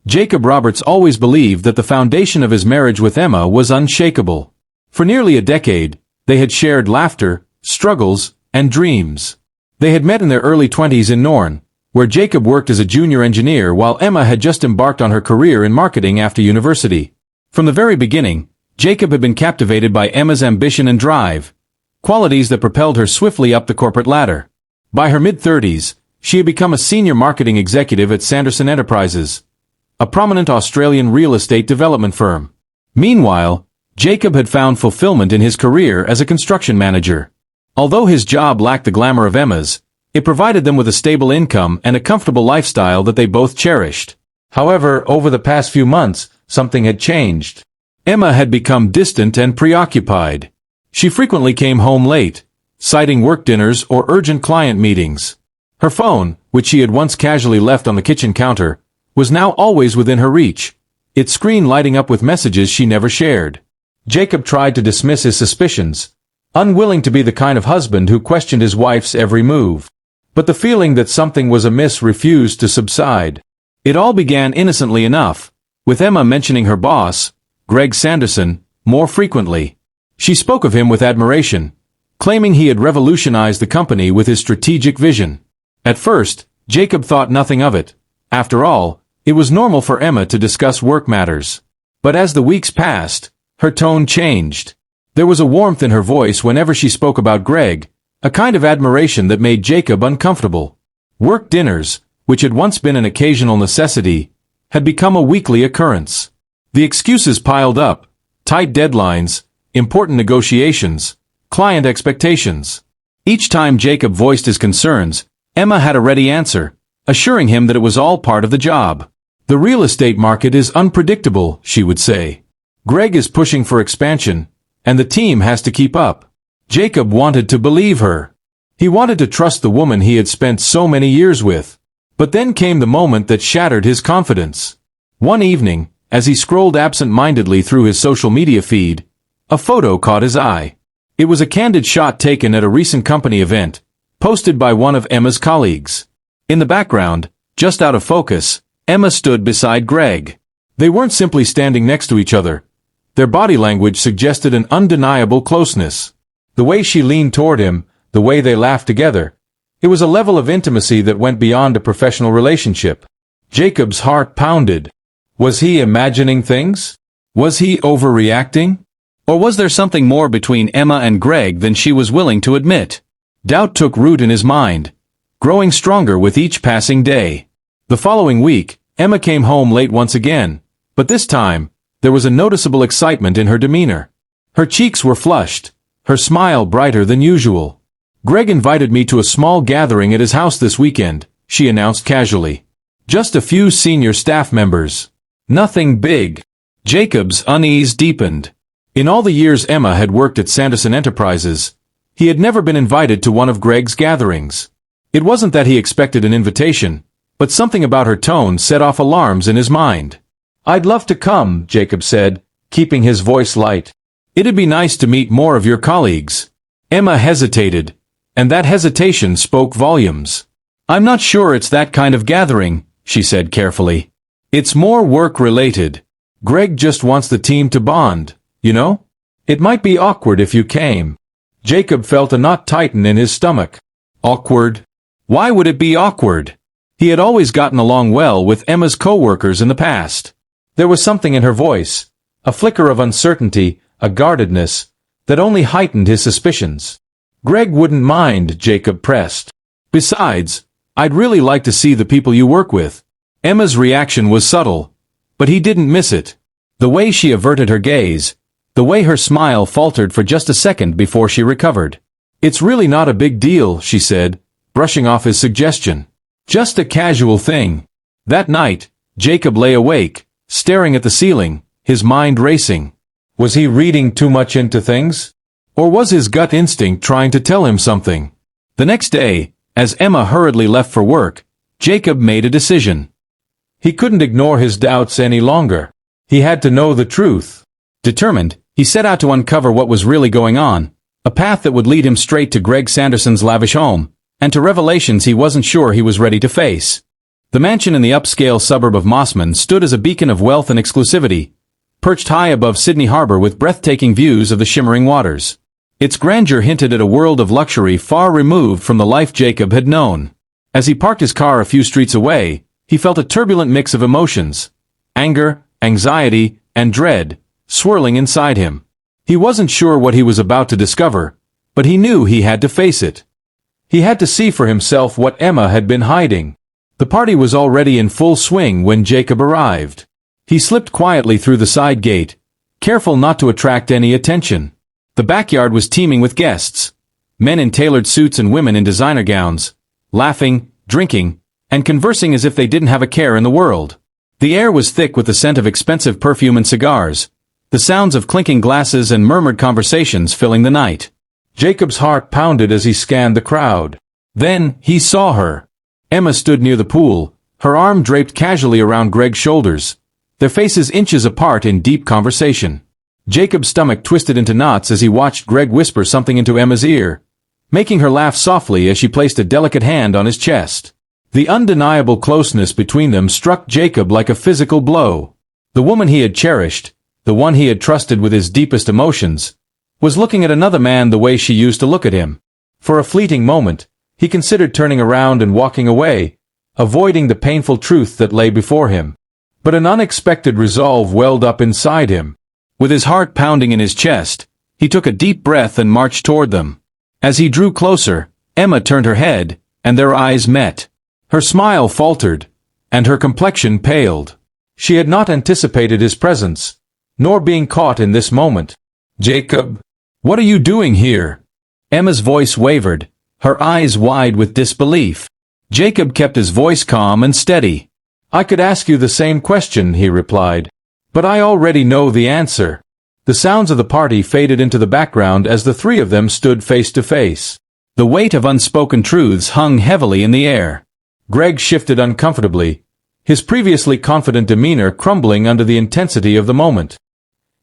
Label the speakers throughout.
Speaker 1: Jacob Roberts always believed that the foundation of his marriage with Emma was unshakable. For nearly a decade, they had shared laughter, struggles, and dreams. They had met in their early 20s in Norn, where Jacob worked as a junior engineer while Emma had just embarked on her career in marketing after university. From the very beginning, Jacob had been captivated by Emma's ambition and drive, qualities that propelled her swiftly up the corporate ladder. By her mid-30s, she had become a senior marketing executive at Sanderson Enterprises, a prominent Australian real estate development firm. Meanwhile, Jacob had found fulfillment in his career as a construction manager. Although his job lacked the glamour of Emma's, it provided them with a stable income and a comfortable lifestyle that they both cherished. However, over the past few months, something had changed. Emma had become distant and preoccupied. She frequently came home late, citing work dinners or urgent client meetings. Her phone, which she had once casually left on the kitchen counter, was now always within her reach, its screen lighting up with messages she never shared. Jacob tried to dismiss his suspicions, unwilling to be the kind of husband who questioned his wife's every move. But the feeling that something was amiss refused to subside. It all began innocently enough, with Emma mentioning her boss, Greg Sanderson, more frequently. She spoke of him with admiration, claiming he had revolutionized the company with his strategic vision. At first, Jacob thought nothing of it. After all, it was normal for Emma to discuss work matters. But as the weeks passed, her tone changed. There was a warmth in her voice whenever she spoke about Greg, a kind of admiration that made Jacob uncomfortable. Work dinners, which had once been an occasional necessity, had become a weekly occurrence. The excuses piled up: tight deadlines, important negotiations, client expectations. Each time Jacob voiced his concerns, Emma had a ready answer, assuring him that it was all part of the job. "The real estate market is unpredictable," she would say. "Greg is pushing for expansion, and the team has to keep up." Jacob wanted to believe her. He wanted to trust the woman he had spent so many years with. But then came the moment that shattered his confidence. One evening, as he scrolled absent-mindedly through his social media feed, a photo caught his eye. It was a candid shot taken at a recent company event, posted by one of Emma's colleagues. In the background, just out of focus, Emma stood beside Greg. They weren't simply standing next to each other. Their body language suggested an undeniable closeness. The way she leaned toward him, the way they laughed together, it was a level of intimacy that went beyond a professional relationship. Jacob's heart pounded. Was he imagining things? Was he overreacting? Or was there something more between Emma and Greg than she was willing to admit? Doubt took root in his mind, growing stronger with each passing day. The following week, Emma came home late once again, but this time, there was a noticeable excitement in her demeanor. Her cheeks were flushed, her smile brighter than usual. "Greg invited me to a small gathering at his house this weekend," she announced casually. "Just a few senior staff members. Nothing big." Jacob's unease deepened. In all the years Emma had worked at Sanderson Enterprises, he had never been invited to one of Greg's gatherings. It wasn't that he expected an invitation, but something about her tone set off alarms in his mind. "I'd love to come," Jacob said, keeping his voice light. "It'd be nice to meet more of your colleagues." Emma hesitated, and that hesitation spoke volumes. "I'm not sure it's that kind of gathering," she said carefully. "It's more work-related. Greg just wants the team to bond, you know? It might be awkward if you came." Jacob felt a knot tighten in his stomach. Awkward? Why would it be awkward? He had always gotten along well with Emma's co-workers in the past. There was something in her voice, a flicker of uncertainty, a guardedness, that only heightened his suspicions. "Greg wouldn't mind," Jacob pressed. "Besides, I'd really like to see the people you work with." Emma's reaction was subtle, but he didn't miss it. The way she averted her gaze, the way her smile faltered for just a second before she recovered. "It's really not a big deal," she said, brushing off his suggestion. "Just a casual thing." That night, Jacob lay awake, staring at the ceiling, his mind racing. Was he reading too much into things? Or was his gut instinct trying to tell him something? The next day, as Emma hurriedly left for work, Jacob made a decision. He couldn't ignore his doubts any longer. He had to know the truth. Determined, he set out to uncover what was really going on, a path that would lead him straight to Greg Sanderson's lavish home, and to revelations he wasn't sure he was ready to face. The mansion in the upscale suburb of Mossman stood as a beacon of wealth and exclusivity, perched high above Sydney Harbour with breathtaking views of the shimmering waters. Its grandeur hinted at a world of luxury far removed from the life Jacob had known. As he parked his car a few streets away, he felt a turbulent mix of emotions, anger, anxiety, and dread, swirling inside him. He wasn't sure what he was about to discover, but he knew he had to face it. He had to see for himself what Emma had been hiding. The party was already in full swing when Jacob arrived. He slipped quietly through the side gate, careful not to attract any attention. The backyard was teeming with guests, men in tailored suits and women in designer gowns, laughing, drinking, and conversing as if they didn't have a care in the world. The air was thick with the scent of expensive perfume and cigars, the sounds of clinking glasses and murmured conversations filling the night. Jacob's heart pounded as he scanned the crowd. Then, he saw her. Emma stood near the pool, her arm draped casually around Greg's shoulders, their faces inches apart in deep conversation. Jacob's stomach twisted into knots as he watched Greg whisper something into Emma's ear, making her laugh softly as she placed a delicate hand on his chest. The undeniable closeness between them struck Jacob like a physical blow. The woman he had cherished, the one he had trusted with his deepest emotions, was looking at another man the way she used to look at him. For a fleeting moment, he considered turning around and walking away, avoiding the painful truth that lay before him. But an unexpected resolve welled up inside him. With his heart pounding in his chest, he took a deep breath and marched toward them. As he drew closer, Emma turned her head, and their eyes met. Her smile faltered, and her complexion paled. She had not anticipated his presence, nor being caught in this moment. "Jacob, what are you doing here?" Emma's voice wavered, her eyes wide with disbelief. Jacob kept his voice calm and steady. "I could ask you the same question," he replied. "But I already know the answer." The sounds of the party faded into the background as the three of them stood face to face. The weight of unspoken truths hung heavily in the air. Greg shifted uncomfortably, his previously confident demeanor crumbling under the intensity of the moment.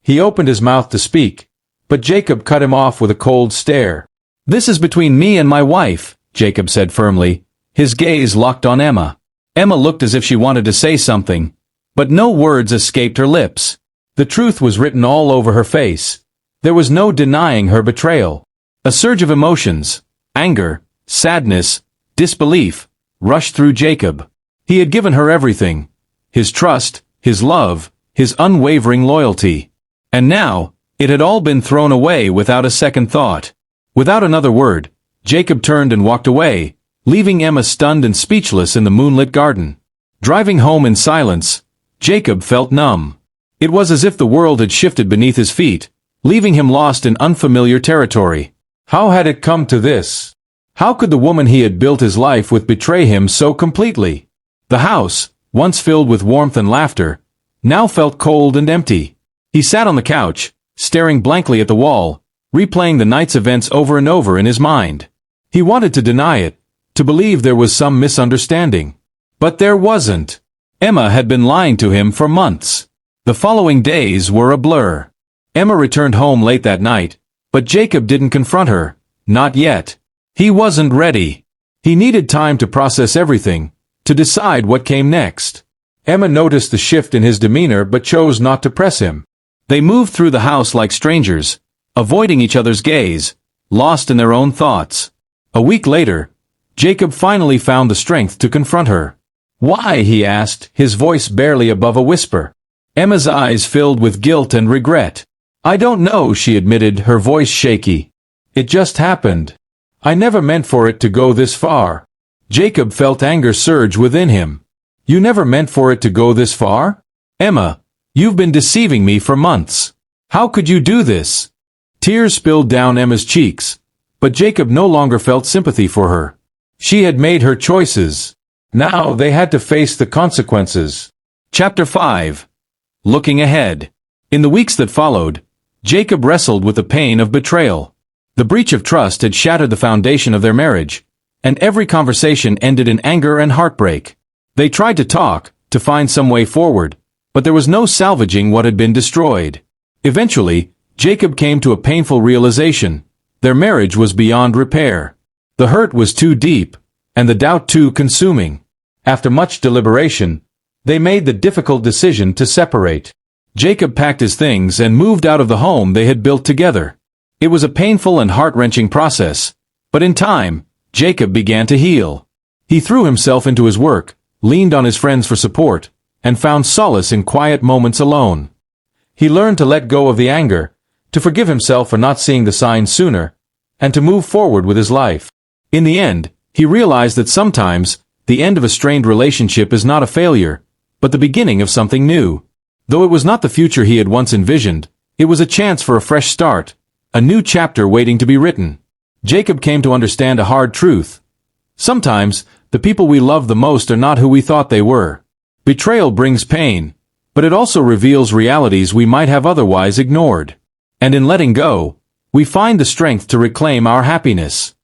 Speaker 1: He opened his mouth to speak, but Jacob cut him off with a cold stare. "This is between me and my wife," Jacob said firmly, his gaze locked on Emma. Emma looked as if she wanted to say something, but no words escaped her lips. The truth was written all over her face. There was no denying her betrayal. A surge of emotions, anger, sadness, disbelief, rushed through Jacob. He had given her everything, his trust, his love, his unwavering loyalty. And now, it had all been thrown away without a second thought. Without another word, Jacob turned and walked away, leaving Emma stunned and speechless in the moonlit garden. Driving home in silence, Jacob felt numb. It was as if the world had shifted beneath his feet, leaving him lost in unfamiliar territory. How had it come to this? How could the woman he had built his life with betray him so completely? The house, once filled with warmth and laughter, now felt cold and empty. He sat on the couch, staring blankly at the wall, replaying the night's events over and over in his mind. He wanted to deny it, to believe there was some misunderstanding. But there wasn't. Emma had been lying to him for months. The following days were a blur. Emma returned home late that night, but Jacob didn't confront her, not yet. He wasn't ready. He needed time to process everything, to decide what came next. Emma noticed the shift in his demeanor but chose not to press him. They moved through the house like strangers, avoiding each other's gaze, lost in their own thoughts. A week later, Jacob finally found the strength to confront her. "Why?" he asked, his voice barely above a whisper. Emma's eyes filled with guilt and regret. "I don't know," she admitted, her voice shaky. "It just happened. I never meant for it to go this far." Jacob felt anger surge within him. "You never meant for it to go this far? Emma, you've been deceiving me for months. How could you do this?" Tears spilled down Emma's cheeks, but Jacob no longer felt sympathy for her. She had made her choices. Now they had to face the consequences. Chapter 5. Looking ahead. In the weeks that followed, Jacob wrestled with the pain of betrayal. The breach of trust had shattered the foundation of their marriage, and every conversation ended in anger and heartbreak. They tried to talk, to find some way forward, but there was no salvaging what had been destroyed. Eventually, Jacob came to a painful realization. Their marriage was beyond repair. The hurt was too deep, and the doubt too consuming. After much deliberation, they made the difficult decision to separate. Jacob packed his things and moved out of the home they had built together. It was a painful and heart-wrenching process, but in time, Jacob began to heal. He threw himself into his work, leaned on his friends for support, and found solace in quiet moments alone. He learned to let go of the anger, to forgive himself for not seeing the signs sooner, and to move forward with his life. In the end, he realized that sometimes, the end of a strained relationship is not a failure, but the beginning of something new. Though it was not the future he had once envisioned, it was a chance for a fresh start, a new chapter waiting to be written. Jacob came to understand a hard truth. Sometimes, the people we love the most are not who we thought they were. Betrayal brings pain, but it also reveals realities we might have otherwise ignored. And in letting go, we find the strength to reclaim our happiness.